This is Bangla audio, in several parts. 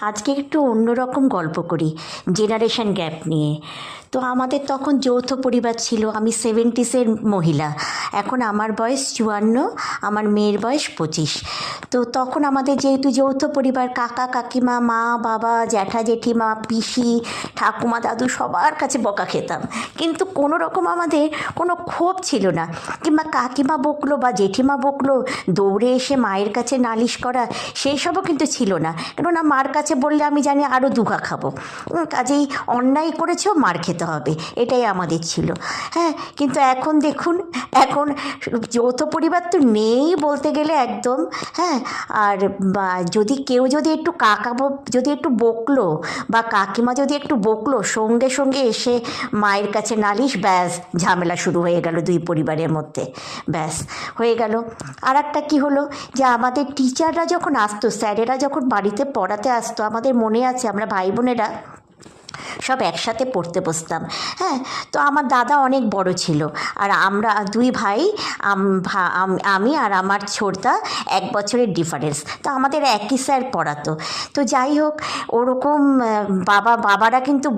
আজকে একটু অন্যরকম গল্প করি জেনারেশন গ্যাপ নিয়ে। তো আমাদের তখন যৌথ পরিবার ছিল। আমি 70s-এর মহিলা, এখন আমার বয়স 54, আমার মেয়ের বয়স 25। তো তখন আমাদের যেহেতু যৌথ পরিবার, কাকা কাকিমা, মা বাবা, জ্যাঠা জেঠিমা, পিসি, ঠাকুমা, দাদু সবার কাছে বকা খেতাম, কিন্তু কোনো রকম আমাদের কোনো ক্ষোভ ছিল না। কিংবা কাকিমা বকলো বা জেঠিমা বকলো, দৌড়ে এসে মায়ের কাছে নালিশ করা, সেই সবও কিন্তু ছিল না। কেননা মার কাছে বললে আমি জানি আরও দুঘা খাবো, কাজেই অন্যায় করেছেও মার খেতে হবে, এটাই আমাদের ছিল। হ্যাঁ, কিন্তু এখন দেখুন, এখন যৌথ পরিবার তো নেই বলতে গেলে একদম। হ্যাঁ, আর যদি একটু যদি একটু বকলো বা কাকিমা যদি একটু বকলো, সঙ্গে সঙ্গে এসে মায়ের কাছে নালিশ, ব্যাস ঝামেলা শুরু হয়ে গেল দুই পরিবারের মধ্যে, ব্যাস হয়ে গেল। আর একটা কী হলো, যে আমাদের টিচাররা যখন আসতো, স্যারেরা যখন বাড়িতে পড়াতে আসতো, আমাদের মনে আছে আমরা ভাই বোনেরা সব একসাথে পড়তে বসতাম। হ্যাঁ, তো আমার দাদা অনেক বড় ছিল, আর আমরা দুই ভাই, আমি আর আমার ছোটদা 1 বছরের ডিফারেন্স। তো আমাদের একই স্যার পড়াতো। তো যাই হোক, ওরকম বাবারা কিন্তু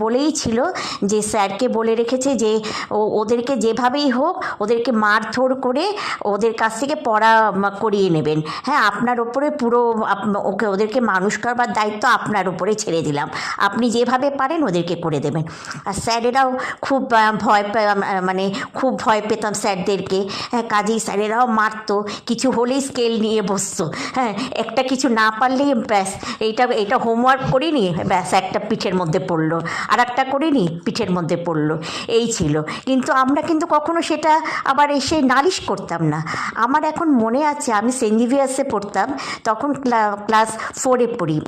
বলেই ছিল যে স্যারকে বলে রেখেছে যে ওদেরকে যেভাবেই হোক ওদেরকে মারধর করে ওদের কাছ থেকে পড়া করিয়ে নেবেন। হ্যাঁ, আপনার ওপরে পুরো ওদেরকে মানুষ করবার দায়িত্ব আপনার উপরে ছেড়ে দিলাম, আপনি যেভাবে পারেন ওদেরকে করে দেবেন। আর স্যারেরাও খুব খুব ভয় পেতাম স্যারদেরকে। হ্যাঁ, কাজেই স্যারেরাও মারতো, কিছু হলেই স্কেল নিয়ে বসতো। হ্যাঁ, একটা কিছু না পারলেই ব্যাস, এইটা হোমওয়ার্ক করিনি, ব্যাস একটা পিঠের মধ্যে পড়লো, আর একটা করিনি পিঠের মধ্যে পড়লো, এই ছিল। কিন্তু আমরা কিন্তু কখনো সেটা আবার এসে নালিশ করতাম না। আমার এখন মনে আছে, আমি সেন্ট জেভিয়ার্সে পড়তাম, তখন ক্লাস 4-এ পড়ি।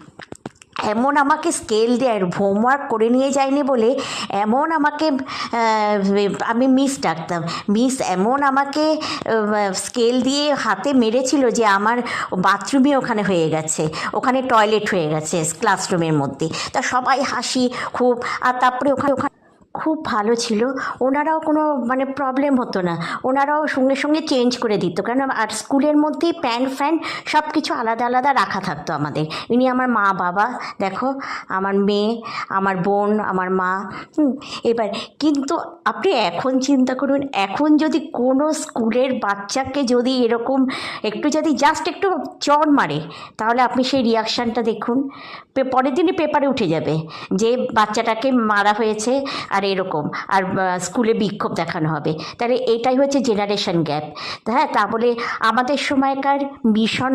এমন আমাকে স্কেল দেয়, হোমওয়ার্ক করে নিয়ে যায়নি বলে এমন আমাকে, আমি মিস ডাকতাম, মিস এমন আমাকে স্কেল দিয়ে হাতে মেরেছিল যে আমার বাথরুমই ওখানে হয়ে গেছে, ওখানে টয়লেট হয়ে গেছে ক্লাসরুমের মধ্যে। তা সবাই হাসি খুব। আর তারপরে ওখানে খুব ভালো ছিল, ওনারাও কোনো প্রবলেম হতো না, ওনারাও সঙ্গে সঙ্গে চেঞ্জ করে দিত। কারণ আর স্কুলের মধ্যেই প্যান্ট ফ্যান সব কিছু আলাদা আলাদা রাখা থাকতো আমাদের। ইনি আমার মা বাবা, দেখো আমার মেয়ে, আমার বোন, আমার মা। এবার কিন্তু আপনি এখন চিন্তা করুন, এখন যদি কোনো স্কুলের বাচ্চাকে যদি এরকম যদি জাস্ট একটু চড় মারে, তাহলে আপনি সেই রিয়াকশানটা দেখুন, পরের দিনই পেপারে উঠে যাবে যে বাচ্চাটাকে মারা হয়েছে আর এরকম, আর স্কুলে বিক্ষোভ দেখানো হবে। তাহলে এটাই হচ্ছে জেনারেশন গ্যাপ। হ্যাঁ, তা বলে আমাদের সময়কার মিশন